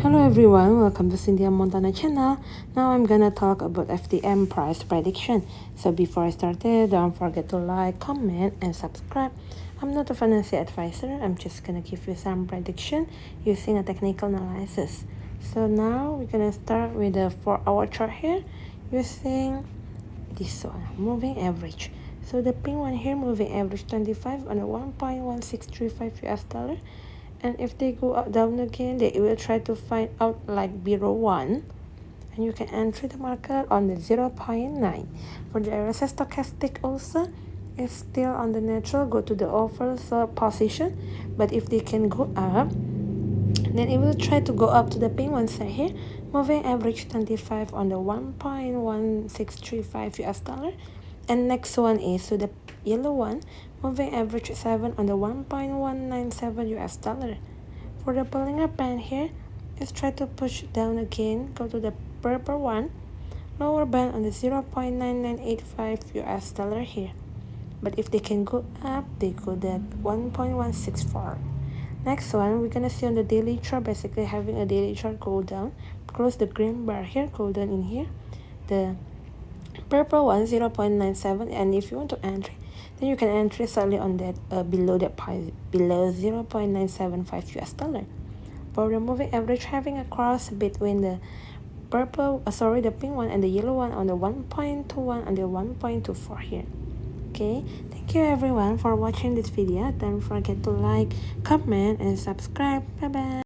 Hello everyone, welcome to Cynthia Montana channel. Now I'm gonna talk about FTM price prediction. So before I started, don't forget to like, comment, and subscribe. I'm not a financial advisor, I'm just gonna give you some prediction using a technical analysis. So now we're gonna start with the 4-hour chart here using this one, moving average. So the pink one here, moving average 25 on a 1.1635 US dollar. And if they go up down again, they will try to find out like below 1, and you can enter the market on the 0.9. For the RSI stochastic also is still on the natural, go to the oversold position, but if they can go up, then it will try to go up to the pink one side here, moving average 25 on the 1.1635 US dollar. And next one is to the yellow one, moving average 7 on the 1.197 US dollar. For the Bollinger Band here, let's try to push down again, go to the purple one, lower band on the 0.9985 US dollar here. But if they can go up, they go at 1.164. Next one, we're gonna see on the daily chart, basically having a daily chart go down, close the green bar here, go down in here. The purple one 0.97, and if you want to enter, then you can enter slightly on that below that price, below 0.975 US dollar. For the moving average, having a cross between the the pink one and the yellow one on the 1.21 and the 1.24 here. Okay, thank you everyone for watching this video. Don't forget to like, comment, and subscribe. Bye bye.